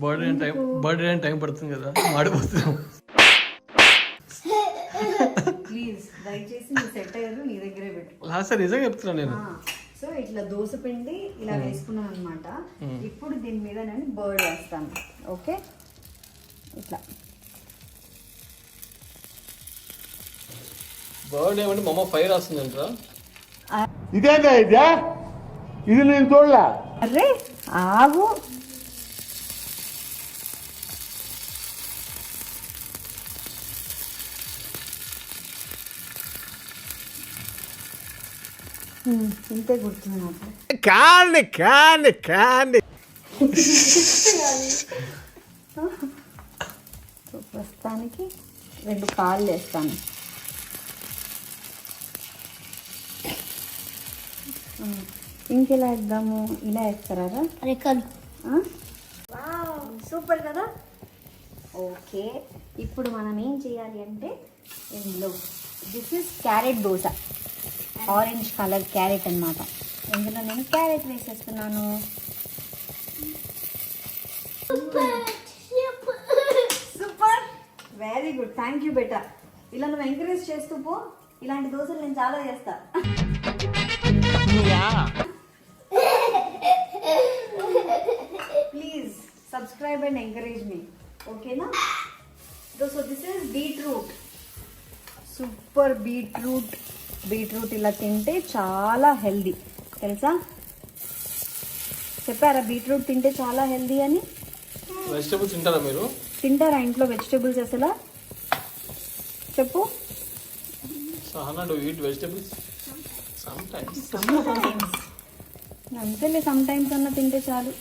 Birthday time పడుతుంది కదా మాడిపోతున్నాం. Please దయచేసి నీ సెట్ అయ్యారు నీ దగ్గరే పెట్టు. లాస్ట్ నిజంగా చెప్తున్నా నేను. సో ఇట్లా దోశ పిండి ఇలా వేసుకున్నాను అనమాట. ఇప్పుడు దీని మీద నేను బర్డ్ వేస్తాను. ఓకే, ఇట్లా బర్త్డే ఏమంటే మా అమ్మ ఫైర్ రాస్తుందంటరా. ఇదేంటా ఇదే? ఇది నేను చూడలే. అరే ఆగు, ఇంతే గుర్తుంది నాకు. కాండి సో ప్రస్తుతానికి 2 పాలు వేస్తాను. ఇంకెలా వేద్దాము? ఇలా వేస్తారా? అరే కాదు, సూపర్ కదా. ఓకే, ఇప్పుడు మనం ఏం చేయాలి అంటే ఇందులో this is carrot dosa, orange colour carrot అన్నమాట. ఇందులో నేను క్యారెట్ వేసేస్తున్నాను. Super, very good, thank you బేటా. ఇలా నువ్వు ఎంకరేజ్ చేస్తూ పో. ఇలాంటి దోశలు నేను చాలా చేస్తా. ప్లీజ్ సబ్స్క్రైబ్ అండ్ ఎంకరేజ్ మీ, ఓకేనా? So this is beetroot, super beetroot ఇలా తింటే చాలా హెల్దీ, తెలుసా? చెప్పారా బీట్రూట్ తింటే చాలా హెల్దీ అని? వెజిటబుల్స్ తింటారా మీరు? తింటారా ఇంట్లో వెజిటబుల్స్ అసలు? చెప్పు. Sahana do eat vegetables? Some times. అంతేలే, సమ్ టైమ్స్ అన్న తింటే చాలు.